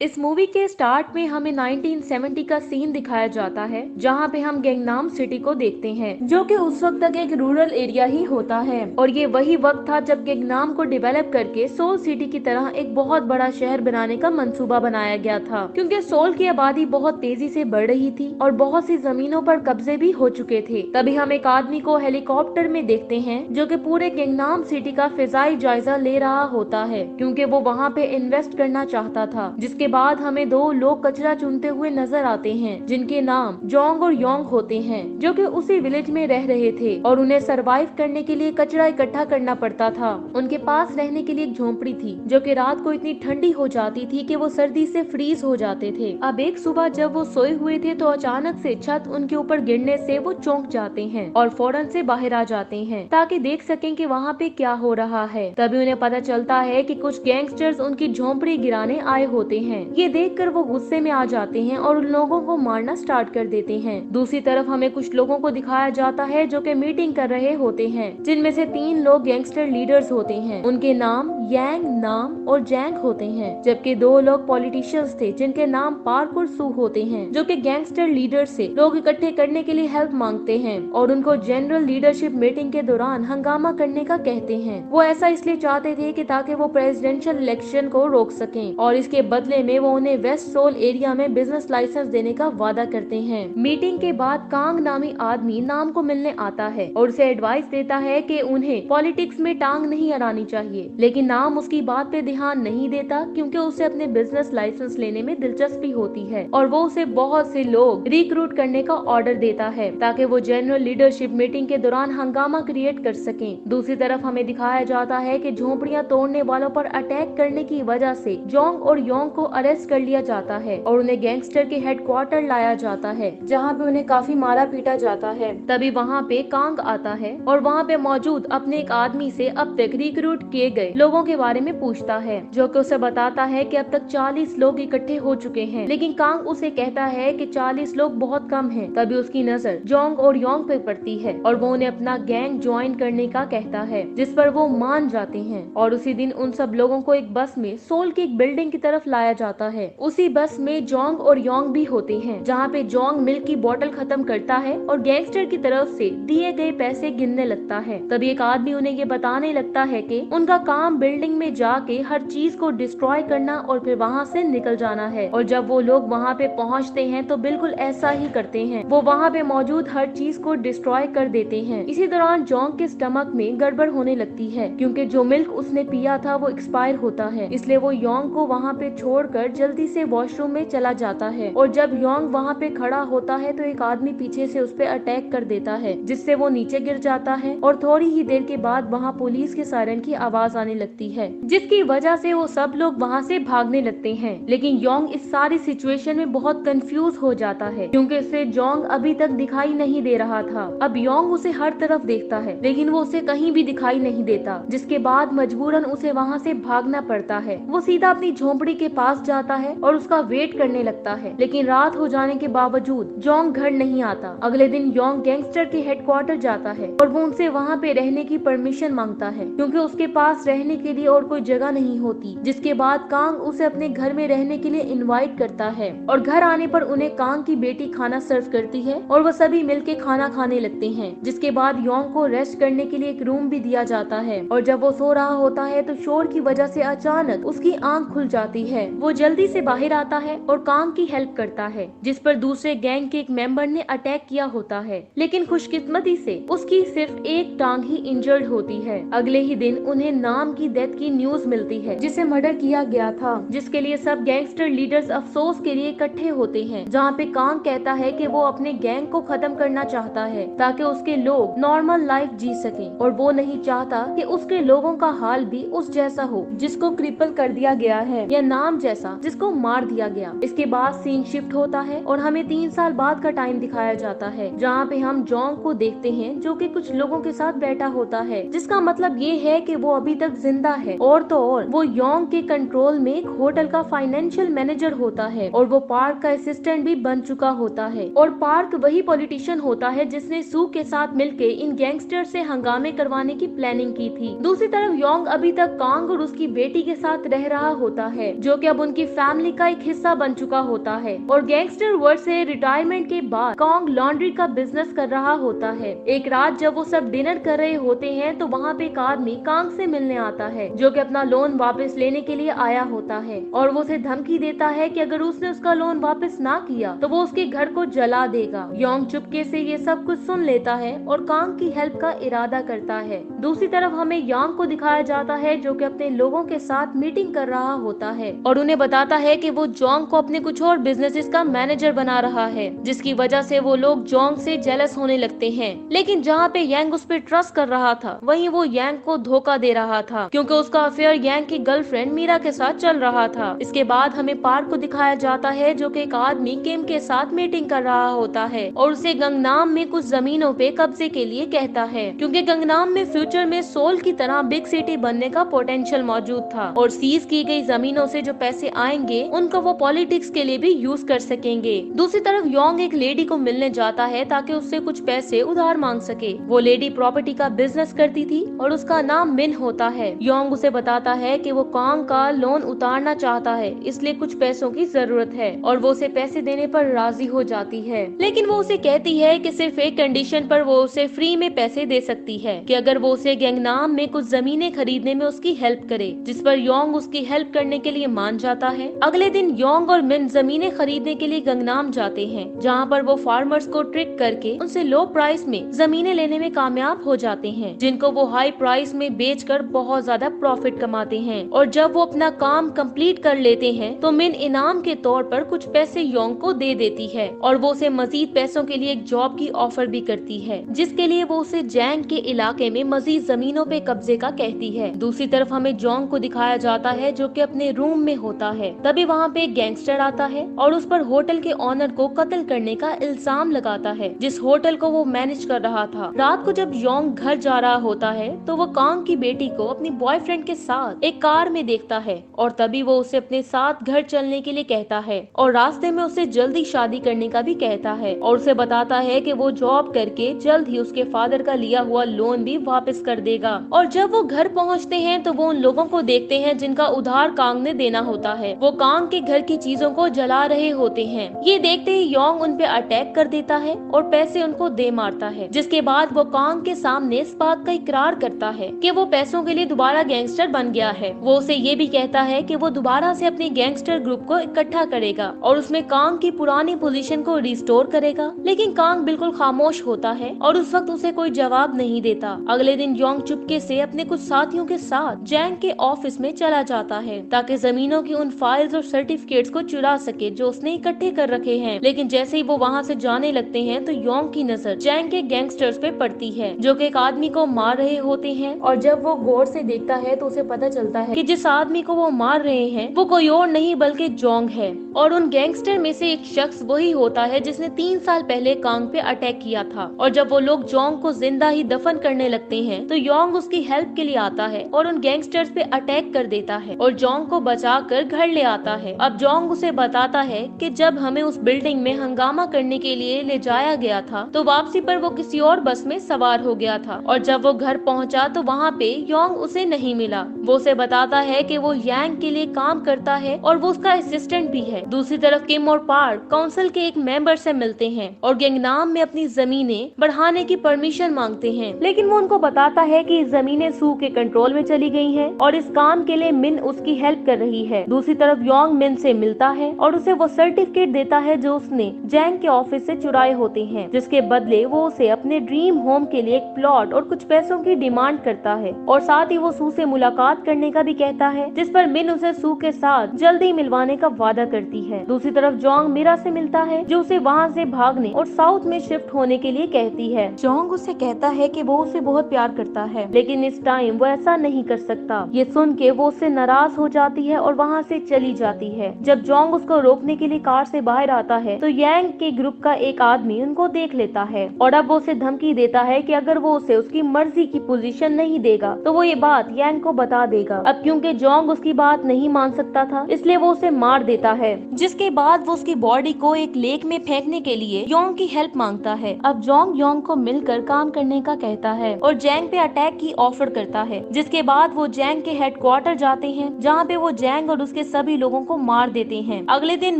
इस मूवी के स्टार्ट में हमें 1970 का सीन दिखाया जाता है, जहाँ पे हम गैंगनाम सिटी को देखते हैं, जो कि उस वक्त तक एक रूरल एरिया ही होता है। और ये वही वक्त था जब गैंगनाम को डेवलप करके सोल सिटी की तरह एक बहुत बड़ा शहर बनाने का मंसूबा बनाया गया था, क्योंकि सोल की आबादी बहुत तेजी से बढ़ रही थी और बहुत सी जमीनों पर कब्जे भी हो चुके थे। तभी हम एक आदमी को हेलीकॉप्टर में देखते हैं, जो कि पूरे गैंगनाम सिटी का फिजाई जायजा ले रहा होता है, क्योंकि वो वहाँ पे इन्वेस्ट करना चाहता था। जिसके बाद हमें दो लोग कचरा चुनते हुए नजर आते हैं, जिनके नाम जोंग और योंग होते हैं, जो कि उसी विलेज में रह रहे थे और उन्हें सरवाइव करने के लिए कचरा इकट्ठा करना पड़ता था। उनके पास रहने के लिए एक झोंपड़ी थी, जो कि रात को इतनी ठंडी हो जाती थी कि वो सर्दी से फ्रीज हो जाते थे। अब एक सुबह जब वो सोए हुए थे तो अचानक से छत उनके ऊपर गिरने से वो चौंक जाते हैं और फौरन से बाहर आ जाते हैं ताकि देख सकें कि वहाँ पे क्या हो रहा है। तभी उन्हें पता चलता है कि कुछ गैंगस्टर्स उनकी झोंपड़ी गिराने आए होते हैं। ये देखकर वो गुस्से में आ जाते हैं और उन लोगों को मारना स्टार्ट कर देते हैं। दूसरी तरफ हमें कुछ लोगों को दिखाया जाता है जो कि मीटिंग कर रहे होते हैं, जिनमें से 3 लोग गैंगस्टर लीडर्स होते हैं। उनके नाम यांग, नाम और जैंग होते हैं, जबकि 2 लोग पॉलिटिशियंस थे जिनके नाम पार्क और सू होते हैं, जो कि गैंगस्टर लीडर से लोग इकट्ठे करने के लिए हेल्प मांगते हैं और उनको जनरल लीडरशिप मीटिंग के दौरान हंगामा करने का कहते हैं। वो ऐसा इसलिए चाहते थे कि ताकि वो प्रेसिडेंशियल इलेक्शन को रोक सकें और इसके बदले में वो उन्हें वेस्ट सोल एरिया में बिजनेस लाइसेंस देने का वादा करते हैं। मीटिंग के बाद कांग नामी आदमी नाम को मिलने आता है और उसे एडवाइस देता है कि उन्हें पॉलिटिक्स में टांग नहीं अड़ानी चाहिए, लेकिन नाम उसकी बात पे ध्यान नहीं देता, क्योंकि उसे अपने बिजनेस लाइसेंस लेने में दिलचस्पी होती है और वो उसे बहुत से लोग रिक्रूट करने का ऑर्डर देता है ताकि वो जनरल लीडरशिप मीटिंग के दौरान हंगामा क्रिएट कर सकें। दूसरी तरफ हमें दिखाया जाता है कि झोंपड़ियां तोड़ने वालों पर अटैक करने की वजह से जोंग और योंग को अरेस्ट कर लिया जाता है और उन्हें गैंगस्टर के हेडक्वार्टर लाया जाता है, जहां पे उन्हें काफी मारा पीटा जाता है। तभी वहां पे कांग आता है और वहां पे मौजूद अपने एक आदमी से अब तक रिक्रूट किए गए लोगों के बारे में पूछता है, जो कि उसे बताता है कि अब तक 40 लोग इकट्ठे हो चुके हैं, लेकिन कांग उसे कहता है कि 40 लोग बहुत कम हैं। तभी उसकी नजर जोंग और योंग पे पड़ती है और वो उन्हें अपना गैंग ज्वाइन करने का कहता है, जिस पर वो मान जाते हैं। और उसी दिन उन सब लोगों को एक बस में सोल की एक बिल्डिंग की तरफ लाया जाता है। उसी बस में जोंग और योंग भी होते हैं, जहाँ पे जोंग मिल्क की बोतल खत्म करता है और गैंगस्टर की तरफ से दिए गए पैसे गिनने लगता है। तभी एक आदमी उन्हें ये बताने लगता है कि उनका काम बिल्डिंग में जाके हर चीज को डिस्ट्रॉय करना और फिर वहाँ से निकल जाना है। और जब वो लोग वहाँ पे पहुँचते हैं तो बिल्कुल ऐसा ही करते हैं, वो वहाँ पे मौजूद हर चीज को डिस्ट्रॉय कर देते हैं। इसी दौरान जोंग के स्टमक में गड़बड़ होने लगती है, क्योंकि जो मिल्क उसने पिया था वो एक्सपायर होता है, इसलिए वो योंग को वहाँ पे छोड़कर जल्दी से वॉशरूम में चला जाता है। और जब योंग वहाँ पे खड़ा होता है तो एक आदमी पीछे से उस पे अटैक कर देता है, जिससे वो नीचे गिर जाता है और थोड़ी ही देर के बाद वहाँ पुलिस के सायरन की आवाज आने लगती है, जिसकी वजह से वो सब लोग वहाँ से भागने लगते हैं। लेकिन योंग इस सारी सिचुएशन में बहुत कंफ्यूज हो जाता है, क्योंकि उसे जोंग अभी तक दिखाई नहीं दे रहा था। अब योंग उसे हर तरफ देखता है, लेकिन वो उसे कहीं भी दिखाई नहीं देता, जिसके बाद मजबूरन उसे वहाँ से भागना पड़ता है। वो सीधा अपनी झोंपड़ी के पास जाता है और उसका वेट करने लगता है, लेकिन रात हो जाने के बावजूद जोंग घर नहीं आता। अगले दिन योंग गैंगस्टर के हेडक्वार्टर जाता है और वो उनसे वहाँ पे रहने की परमिशन मांगता है, क्योंकि उसके पास रहने के लिए और कोई जगह नहीं होती। जिसके बाद कांग उसे अपने घर में रहने के लिए इनवाइट करता है और घर आने पर उन्हें कांग की बेटी खाना सर्व करती है और वो सभी मिलके खाना खाने लगते हैं। जिसके बाद योंग को रेस्ट करने के लिए एक रूम भी दिया जाता है और जब वो सो रहा होता है तो शोर की वजह से अचानक उसकी आंख खुल जाती है। वो जल्दी से बाहर आता है और कांग की हेल्प करता है, जिस पर दूसरे गैंग के एक मेंबर ने अटैक किया होता है, लेकिन खुशकिस्मती से उसकी सिर्फ एक टांग ही इंजर्ड होती है। अगले ही दिन उन्हें नाम की डेथ की न्यूज मिलती है, जिसे मर्डर किया गया था, जिसके लिए सब गैंगस्टर लीडर्स अफसोस के लिए इकट्ठे होते हैं। जहाँ पे कांग कहता है कि वो अपने गैंग को खत्म करना चाहता है ताकि उसके लोग नॉर्मल लाइफ जी सकें, और वो नहीं चाहता कि उसके लोगों का हाल भी उस जैसा हो जिसको क्रिपल कर दिया गया है, या नाम जैसा जिसको मार दिया गया। इसके बाद सीन शिफ्ट होता है और हमें 3 साल बाद का टाइम दिखाया जाता है, जहाँ पे हम जोंग को देखते हैं जो कि कुछ लोगों के साथ बैठा होता है, जिसका मतलब ये है कि वो अभी तक जिंदा है। और तो और वो योंग के कंट्रोल में एक होटल का फाइनेंशियल मैनेजर होता है और वो पार्क का असिस्टेंट भी बन चुका होता है। और पार्क वही पॉलिटिशियन होता है जिसने सू के साथ मिलके इन गैंगस्टर से हंगामे करवाने की प्लानिंग की थी। दूसरी तरफ योंग अभी तक कांग और उसकी बेटी के साथ रह रहा होता है, जो कि अब उनकी फैमिली का एक हिस्सा बन चुका होता है। और गैंगस्टर वर्ल्ड से रिटायरमेंट के बाद कॉन्ग लॉन्ड्री का बिजनेस कर रहा होता है। एक रात जब वो सब डिनर कर रहे होते हैं तो वहाँ पे एक आदमी कांग से मिलने आता है, जो कि अपना लोन वापस लेने के लिए आया होता है और वो उसे धमकी देता है कि अगर उसने उसका लोन वापस ना किया तो वो उसके घर को जला देगा। योंग चुपके से ये सब कुछ सुन लेता है और कांग की हेल्प का इरादा करता है। दूसरी तरफ हमें यांग को दिखाया जाता है, जो कि अपने लोगों के साथ मीटिंग कर रहा होता है और उन्हें बताता है कि वो जोंग को अपने कुछ और बिजनेसेस का मैनेजर बना रहा है, जिसकी वजह से वो लोग जोंग से जेलस होने लगते हैं। लेकिन जहाँ पे यांग उस पर ट्रस्ट कर रहा था, वहीं वो यांग को धोखा दे रहा था, क्योंकि उसका अफेयर यांग की गर्लफ्रेंड मीरा के साथ चल रहा था। इसके बाद हमें पार्क को दिखाया जाता है, जो कि एक आदमी किम के साथ मीटिंग कर रहा होता है और उसे गंगनाम में कुछ जमीनों पे कब्जे के लिए कहता है, क्योंकि गंगनाम में फ्यूचर में सोल की तरह बिग सिटी बनने का पोटेंशियल मौजूद था और सीज की गई जमीनों से जो पैसे आएंगे उनको वो पॉलिटिक्स के लिए भी यूज कर सकेंगे। दूसरी तरफ योंग एक लेडी को मिलने जाता है ताकि उससे कुछ पैसे उधार मांग सके। वो लेडी प्रॉपर्टी का बिजनेस करती थी और उसका नाम मिन होता है। योंग उसे बताता है कि वो कांग का लोन उतारना चाहता है, इसलिए कुछ पैसों की जरूरत है और वो उसे पैसे देने पर राजी हो जाती है। लेकिन वो उसे कहती है कि सिर्फ एक कंडीशन पर वो उसे फ्री में पैसे दे सकती है, कि अगर वो उसे गैंगनाम में कुछ जमीनें खरीदने में उसकी हेल्प करे, जिस पर योंग उसकी हेल्प करने के लिए मान जाता है। अगले दिन योंग और मिन जमीनें खरीदने के लिए गंगनाम जाते हैं, जहाँ पर वो फार्मर्स को ट्रिक करके उनसे लो प्राइस में जमीनें लेने में कामयाब हो जाते हैं, जिनको वो हाई प्राइस में बेचकर बहुत ज्यादा प्रॉफिट कमाते हैं। और जब वो अपना काम कंप्लीट कर लेते हैं तो मिन इनाम के तौर पर कुछ पैसे योंग को दे देती है और वो उसे मजीद पैसों के लिए एक जॉब की ऑफर भी करती है, जिसके लिए वो उसे जैंग के इलाके में मजीद जमीनों पे कब्जे का कहती है। दूसरी तरफ हमें जोंग को दिखाया जाता है, जो कि अपने रूम में होता है। तभी वहाँ पे एक गैंगस्टर आता है और उस पर होटल के ऑनर को कत्ल करने का इल्जाम लगाता है, जिस होटल को वो मैनेज कर रहा था। रात को जब योंग घर जा रहा होता है तो वो कांग की बेटी को अपनी बॉयफ्रेंड के साथ एक कार में देखता है और तभी वो उसे अपने साथ घर चलने के लिए कहता है और रास्ते में उसे जल्दी शादी करने का भी कहता है और उसे बताता है कि वो जॉब करके जल्द ही उसके फादर का लिया हुआ लोन भी वापस कर देगा। और जब वो घर पहुंचते हैं तो वो उन लोगों को देखते हैं जिनका उधार कांग ने देना होता है। वो कांग के घर की चीजों को जला रहे होते हैं। ये देखते ही योंग उन पे अटैक कर देता है और पैसे उनको दे मारता है, जिसके बाद वो कांग के सामने इस बात का इकरार करता है कि वो पैसों के लिए दोबारा गैंगस्टर बन गया है। वो उसे ये भी कहता है कि वो दोबारा से अपने गैंगस्टर ग्रुप को इकट्ठा करेगा और उसमें कांग की पुरानी पोजीशन को रिस्टोर करेगा। लेकिन कांग बिल्कुल खामोश होता है और उस वक्त उसे कोई जवाब नहीं देता। अगले दिन योंग चुपके से अपने कुछ साथियों के साथ जैंग के ऑफिस में चला जाता है ताकि जमीनों की उन फाइल्स और सर्टिफिकेट्स को चुरा सके जो उसने इकट्ठे कर रखे हैं। लेकिन जैसे ही वो वहाँ से जाने लगते हैं तो योंग की नजर जैंग के गैंगस्टर्स पे पड़ती है, जो कि एक आदमी को मार रहे होते हैं। और जब वो गौर से देखता है तो उसे पता चलता है कि जिस आदमी को वो मार रहे हैं वो कोई और नहीं बल्कि जोंग है। और उन गैंगस्टर में से एक शख्स वही होता है जिसने 3 साल पहले कांग पे अटैक किया था। और जब वो लोग जोंग को जिंदा ही दफन करने लगते हैं तो योंग उसकी हेल्प के लिए आता है और उन गैंगस्टर्स पे अटैक कर देता है और जोंग को बचाकर घर ले आता है। अब जोंग उसे बताता है कि जब हमें उस बिल्डिंग में हंगामा करने के लिए ले जाया गया था तो वापसी पर वो किसी और बस में सवार हो गया था और जब वो घर पहुंचा तो वहाँ पे योंग उसे नहीं मिला। वो उसे बताता है कि वो यांग के लिए काम करता है और वो उसका असिस्टेंट भी है। दूसरी तरफ किम और पार्क काउंसिल के एक मेंबर से मिलते हैं और गैंगनाम में अपनी जमीनें बढ़ाने की परमिशन मांगते हैं, लेकिन वो उनको बताता है कि जमीनें सू के कंट्रोल में चली गई हैं और इस काम के लिए मिन उसकी हेल्प कर रही है। दूसरी तरफ योंग मिन से मिलता है और उसे वो सर्टिफिकेट देता है जो उसने जैंग के ऑफिस से चुराए होते हैं, जिसके बदले वो उसे अपने ड्रीम होम के लिए एक प्लॉट और कुछ पैसों की डिमांड करता है और साथ ही वो सू से मुलाकात करने का भी कहता है, जिस पर मिन उसे सू के साथ जल्दी मिलवाने का वादा करती है। दूसरी तरफ जोंग मीरा से मिलता है जो उसे वहाँ से भागने और साउथ में शिफ्ट होने के लिए कहती है। जोंग उसे कहता है कि वो उसे बहुत प्यार करता है, लेकिन इस टाइम वो ऐसा नहीं कर सकता। ये सुन के वो उससे नाराज हो जाती है और वहाँ से चली जाती है। जब जोंग उसको रोकने के लिए कार से बाहर आता है तो यांग के ग्रुप का एक आदमी उनको देख लेता है और अब वो उसे धमकी देता है कि अगर वो उसे उसकी मर्जी की पोजीशन नहीं देगा तो वो ये बात यांग को बता देगा। अब क्योंकि जोंग उसकी बात नहीं मान सकता था इसलिए वो उसे मार देता है जिसके बाद वो उसकी बॉडी को एक लेक में फेंकने के लिए योंग की हेल्प मांगता है। अब जोंग योंग को मिलकर काम करने का कहता है और जैंग पे अटैक की ऑफर करता है, जिसके बाद वो जैंग के हेडक्वार्टर जाते हैं, जहाँ पे वो जैंग और उसके सभी लोगों को मार देते हैं। अगले दिन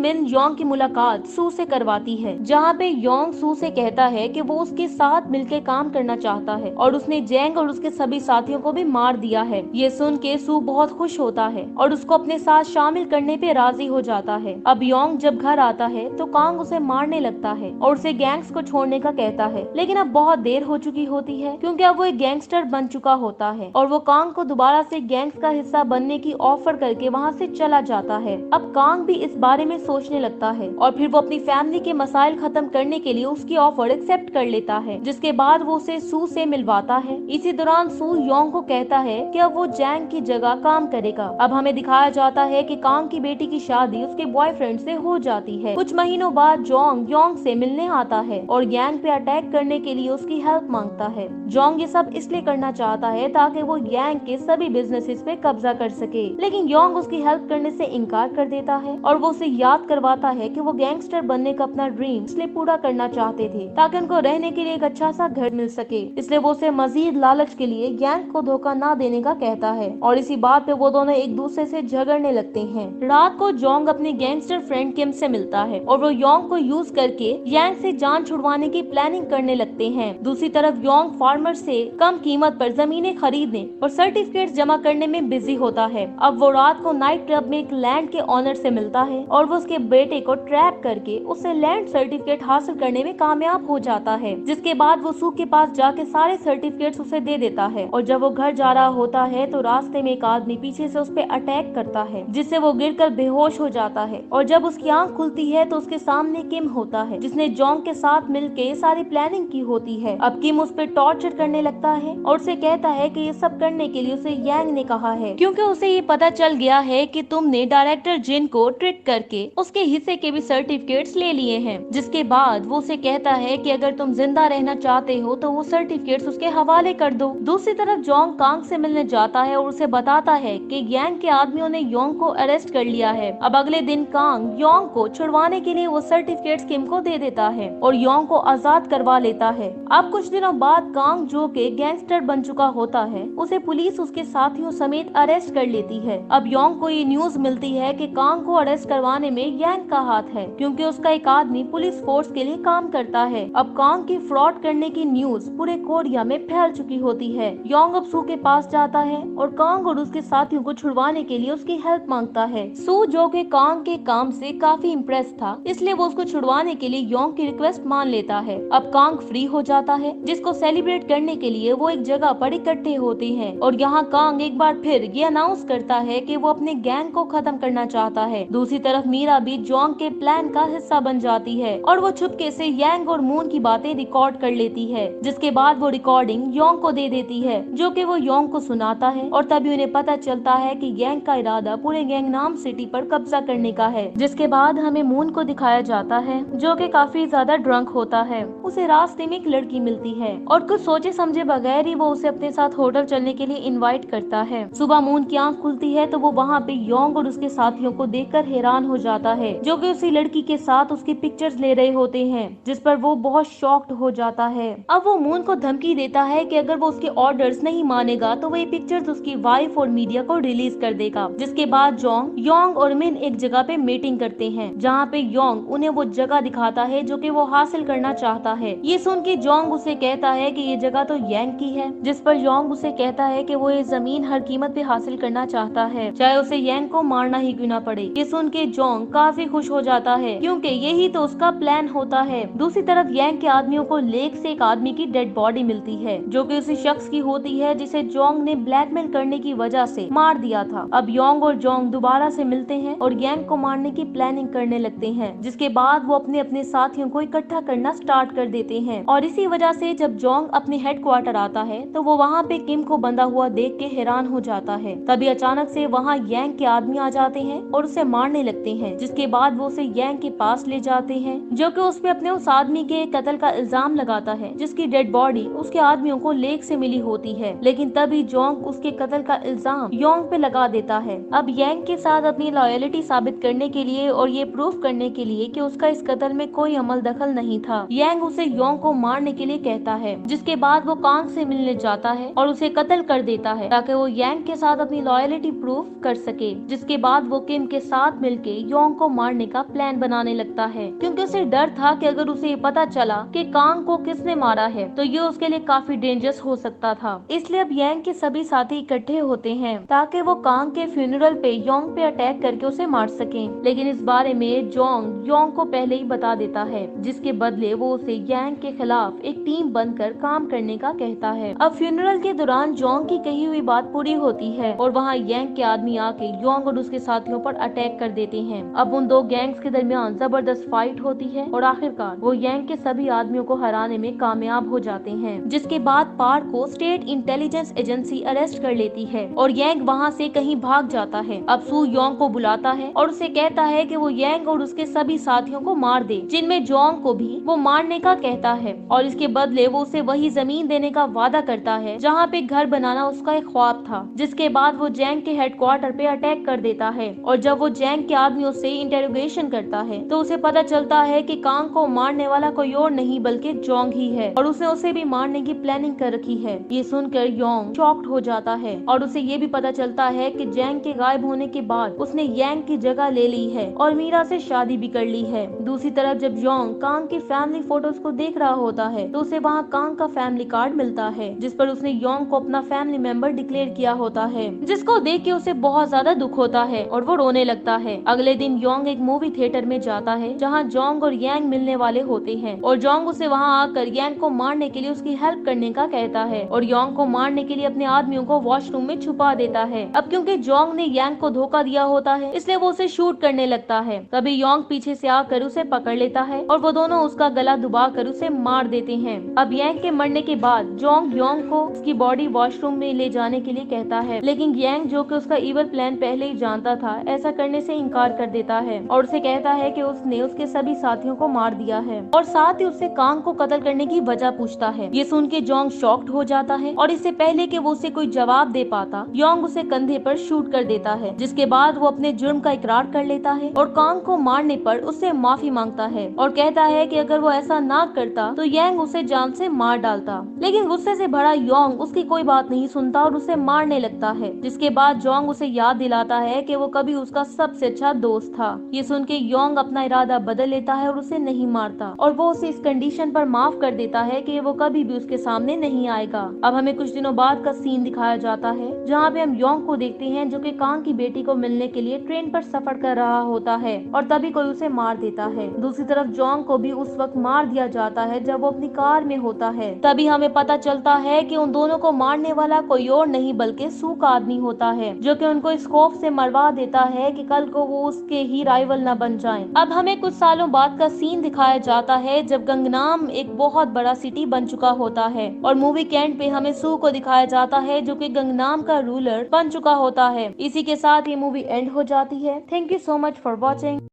मिन योंग की मुलाकात सू से करवाती है, जहाँ पे योंग सू से कहता है कि वो उसके साथ मिलकर काम करना चाहता है और उसने जैंग और उसके सभी साथियों को भी मार दिया है। ये सुन के सू बहुत खुश होता है और उसको अपने साथ शामिल करने पे राजी हो जाता है। अब योंग जब घर आता है तो कांग उसे मारने लगता है और उसे गैंग्स को छोड़ने का कहता है, लेकिन अब बहुत देर हो चुकी होती है क्योंकि अब वो एक गैंगस्टर बन चुका होता है और वो कांग को दोबारा से गैंग्स का हिस्सा बनने की ऑफर करके वहाँ से चला जाता है। अब कांग भी इस बारे में सोचने लगता है और फिर वो अपनी फैमिली के मसाइल खत्म करने के लिए उसकी ऑफर एक्सेप्ट कर लेता है, जिसके बाद वो उसे सू से मिलवाता है। इसी दौरान सू योंग को कहता है कि अब वो जैंग की जगह काम करेगा। अब हमें दिखाया जाता है कि कांग की बेटी की शादी उसके बॉयफ्रेंड से हो जाती है। कुछ महीनों बाद जोंग योंग से मिलने आता है और गैंग पे अटैक करने के लिए उसकी हेल्प मांगता है। जोंग ये सब इसलिए करना चाहता है ताकि वो गैंग के सभी बिजनेसेस पे कब्जा कर सके, लेकिन योंग उसकी हेल्प करने से इनकार कर देता है और वो उसे याद करवाता है कि वो गैंगस्टर बनने का अपना ड्रीम इसलिए पूरा करना चाहते थे ताकि उनको रहने के लिए एक अच्छा सा घर मिल सके। इसलिए वो उसे मजीद लालच के लिए गैंग को धोखा ना देने का कहता है और इसी बात पे वो दोनों एक दूसरे से झगड़ने लगते हैं। रात को जोंग अपने गैंगस्टर फ्रेंड किम से मिलता है और वो योंग को यूज करके गैंग से जान छुड़वाने की प्लानिंग करने लगते हैं। दूसरी तरफ योंग फार्मर से कम कीमत पर जमीनें खरीदने और सर्टिफिकेट्स जमा करने में बिजी होता है। अब वो रात को नाइट क्लब में एक लैंड के ऑनर से मिलता है और वो उसके बेटे को ट्रैप करके उससे लैंड सर्टिफिकेट हासिल करने में कामयाब हो जाता है, जिसके बाद वो सू के पास जाके सारे सर्टिफिकेट्स उसे दे देता है और जब वो घर जा रहा होता है तो रास्ते में एक आदमी पीछे से उस पे अटैक करता है, जिससे वो गिरकर बेहोश हो जाता है और जब उसकी आंख खुलती है तो उसके सामने किम होता है, जिसने जोंग के साथ मिलके सारी प्लानिंग की होती है। अब किम उस पे टॉर्चर करने लगता है और उसे कहता है कि ये सब करने के लिए उसे यांग ने कहा है, क्योंकि उसे ये पता चल गया है कि तुमने डायरेक्टर जिन को ट्रिक करके उसके हिस्से के भी सर्टिफिकेट्स ले लिए हैं। जिसके बाद वो उसे कहता है कि अगर तुम जिंदा रहना चाहते हो तो वो सर्टिफिकेट्स उसके हवाले कर दो। दूसरी तरफ जोंग कांग से मिलने जाता है और उसे बताता है कि यांग के आदमियों ने योंग को अरेस्ट कर लिया है। अब अगले दिन कांग योंग को छुड़वाने के लिए वो सर्टिफिकेट्स किम को दे देता है और योंग को आजाद करवा लेता है। अब कुछ दिनों बाद कांग जो के गैंगस्टर बन चुका होता है उसे पुलिस उसके साथियों समेत अरेस्ट कर लेती है। अब योंग को ये न्यूज मिलती है कि कांग को अरेस्ट करवाने में यांग का हाथ है, क्योंकि उसका एक आदमी पुलिस फोर्स के लिए काम करता है। अब कांग की फ्रॉड करने की न्यूज पूरे कोरिया में फैल चुकी होती है। योंग अब सू के पास जाता है और कांग और उसके साथियों को छुड़वाने के लिए उसकी हेल्प मांगता है। सू जो कि कांग के काम से काफी इम्प्रेस था, इसलिए वो उसको छुड़वाने के लिए योंग की रिक्वेस्ट मान लेता है। अब कांग फ्री हो जाता है, जिसको सेलिब्रेट करने के लिए वो एक जगह पर इकट्ठे होते हैं और यहाँ कांग एक बार फिर ये अनाउंस करता है कि वो अपने गैंग को खत्म करना चाहता है। दूसरी तरफ मीरा भी जोंग के प्लान का हिस्सा बन जाती है और वो चुपके से यांग और मून की बातें रिकॉर्ड कर लेती है, जिसके बाद वो रिकॉर्डिंग योंग को दे देती है, जो कि वो योंग को सुनाता है और तभी उन्हें पता चलता है कि गैंग का इरादा पूरे गैंगनाम सिटी पर कब्जा करने का है। जिसके बाद हमें मून को दिखाया जाता है जो कि काफी ज्यादा ड्रंक होता है। उसे रास्ते में एक लड़की मिलती है और कुछ सोचे समझे बगैर ही वो उसे अपने साथ होटल चलने के लिए इनवाइट करता है। सुबह मून की आंख खुलती है तो वो वहाँ पे योंग और उसके साथियों को देखकर हैरान हो जाता है, जो कि उसी लड़की के साथ उसकी पिक्चर्स ले रहे होते हैं, जिस पर वो बहुत शॉक्ड हो जाता है। अब वो मून को धमकी देता है कि अगर वो उसके ऑर्डर्स नहीं मानेगा तो वो ये पिक्चर्स उसकी वाइफ और मीडिया को रिलीज कर देगा। जिसके बाद जोंग योंग और मिन एक जगह पे मीटिंग करते हैं, जहाँ पे योंग उन्हें वो जगह दिखाता है जो कि वो हासिल करना चाहता है। ये सुन के जोंग उसे कहता है कि ये जगह तो यांग की है, जिस पर योंग उसे कहता है कि वो ये जमीन हर कीमत पे हासिल करना चाहता है, चाहे उसे यांग को मारना ही क्यों ना पड़े। ये सुन के जोंग काफी खुश हो जाता है, क्योंकि यही तो उसका प्लान होता है। दूसरी तरफ यांग के आदमियों को लेक से एक आदमी की डेड बॉडी मिलती है, जो कि उसी शख्स की होती है जिसे जोंग ने ब्लैकमेल करने की वजह से मार दिया था। अब योंग और जोंग दोबारा से मिलते हैं और गैंग को मारने की प्लानिंग करने लगते हैं, जिसके बाद वो अपने अपने साथियों को इकट्ठा करना स्टार्ट कर देते हैं। और इसी वजह से जब जोंग अपने हेडक्वार्टर आता है तो वो वहाँ पे किम को बंधा हुआ देख के हैरान हो जाता है। तभी अचानक से वहाँ यांग के आदमी आ जाते हैं और उसे मारने लगते हैं, जिसके बाद वो उसे यांग के पास ले जाते हैं, जो कि उस पे अपने उस आदमी के कत्ल का इल्जाम लगाता है, जिसकी डेड बॉडी उसके आदमियों को लेक से मिली होती है। लेकिन तभी जोंग उसके कत्ल का इल्जाम योंग पे लगा देता है। अब यांग के साथ अपनी लॉयलिटी साबित करने के लिए और ये प्रूफ करने के लिए कि उसका इस कत्ल में कोई अमल दखल नहीं था, यांग उसे योंग को मारने के लिए कहता है, जिसके बाद वो कांग से मिलने जाता है और उसे कत्ल कर देता है ताकि वो यांग के साथ अपनी लॉयलिटी प्रूफ कर सके। जिसके बाद वो किम के साथ मिलके योंग को मारने का प्लान बनाने लगता है, क्योंकि उसे डर था कि अगर उसे पता चला कि कांग को किसने मारा है तो ये उसके लिए काफी डेंजरस हो सकता था। इसलिए अब यांग के सभी साथी इकट्ठे होते हैं ताकि वो कांग के फ्यूनरल पे योंग पे अटैक करके उसे मार सके। लेकिन इस बारे में जोंग योंग को पहले ही बता देता है, जिसके बदले वो उसे यांग के खिलाफ एक टीम बनकर काम करने का कहता है। अब फ्यूनरल के दौरान जोंग की कही हुई बात पूरी होती है और वहाँ यांग के आदमी आके योंग और उसके साथियों पर अटैक कर देते हैं। अब उन दो गैंग्स के दरमियान जबरदस्त फाइट होती है और आखिरकार वो यांग के सभी आदमियों को हराने में कामयाब हो जाते हैं। जिसके बाद पार्क को स्टेट इंटेलिजेंस एजेंसी अरेस्ट कर लेती है और यांग वहाँ से कहीं भाग जाता है। अब सू योंग को बुलाता है और उसे कहता है कि वो यांग और उसके सभी साथियों को मार दे, जिनमें जोंग को भी वो मारने का कहता है और इसके बदले वो उसे वही जमीन देने का वादा करता है जहाँ पे घर बनाना उसका एक ख्वाब था। जिसके बाद वो जैंग के हेडक्वार्टर पे अटैक कर देता है और जब वो जैंग के आदमियों से इंटेरोगेशन करता है तो उसे पता चलता है कि कांग को मारने वाला कोई और नहीं बल्कि जोंग ही है और उसने उसे भी मारने की प्लानिंग कर रखी है। ये सुनकर योंग शॉक्ड हो जाता है और उसे ये भी पता चलता है कि जैंग के गायब होने के बाद उसने यांग की जगह ले ली है और मीरा से शादी भी कर ली है। दूसरी तरफ जब योंग कांग की फैमिली फोटोज को देख रहा होता है तो उसे वहाँ कांग का फैमिली कार्ड मिलता है जिस पर उसने योंग को अपना फैमिली मेंबर डिक्लेयर किया होता है, जिसको देख के उसे बहुत ज्यादा दुख होता है और वो रोने लगता है। अगले दिन योंग एक मूवी थिएटर में जाता है जहाँ जोंग और यांग मिलने वाले होते हैं और जोंग उसे वहाँ आकर यांग को मारने के लिए उसकी हेल्प करने का कहता है और योंग को मारने के लिए अपने आदमियों को वॉशरूम में छुपा देता है। अब क्योंकि जोंग ने यांग को धोखा दिया होता है इसलिए वो उसे शूट करने लगता है। तभी योंग पीछे से आकर उसे पकड़ लेता है और वो दोनों उसका गला दबाकर उसे मार देते हैं। अब यांग के मरने के बाद जोंग योंग को उसकी बॉडी वॉशरूम में ले जाने के लिए कहता है, लेकिन यांग जो कि उसका इवल प्लान पहले ही जानता था ऐसा करने से इनकार कर देता है और उसे कहता है कि उसने उसके सभी साथियों को मार दिया है और साथ ही उससे कांग को कत्ल करने की वजह पूछता है। ये सुन के जोंग शॉक्ड हो जाता है और इससे पहले कि वो उसे कोई जवाब दे पाता योंग उसे कंधे पर शूट कर देता है, जिसके बाद वो अपने जुर्म का इकरार कर लेता है और कांग को मारने पर उससे माफी मांगता है और कहता है कि अगर वो ऐसा ना करता तो यांग उसे जान से मार डालता। लेकिन गुस्से से भरा योंग उसकी कोई बात नहीं सुनता और उसे मारने लगता है। जिसके बाद जोंग उसे याद दिलाता है कि वो कभी उसका सबसे अच्छा दोस्त था। ये सुन के योंग अपना इरादा बदल लेता है और उसे नहीं मारता और वो उसे इस कंडीशन पर माफ कर देता है कि वो कभी भी उसके सामने नहीं आएगा। अब हमें कुछ दिनों बाद का सीन दिखाया जाता है जहाँ पे हम योंग को देखते हैं जो कि कांग की बेटी को मिलने के लिए ट्रेन पर सफर कर रहा होता है और तभी कोई उसे मार देता है। दूसरी तरफ जोंग को भी उस वक्त मार दिया जाता है जब वो अपनी कार में होता है। तभी हमें पता चलता है कि उन दोनों को मारने वाला कोई और नहीं बल्कि सू का आदमी होता है जो कि उनको इस खौफ से मरवा देता है कि कल को वो उसके ही राइवल न बन जाएं। अब हमें कुछ सालों बाद का सीन दिखाया जाता है जब गंगनाम एक बहुत बड़ा सिटी बन चुका होता है और मूवी के एंड पे हमें सू को दिखाया जाता है जो कि गंगनाम का रूलर बन चुका होता है। इसी के साथ ये मूवी एंड हो जाती है। Thank you so much for watching.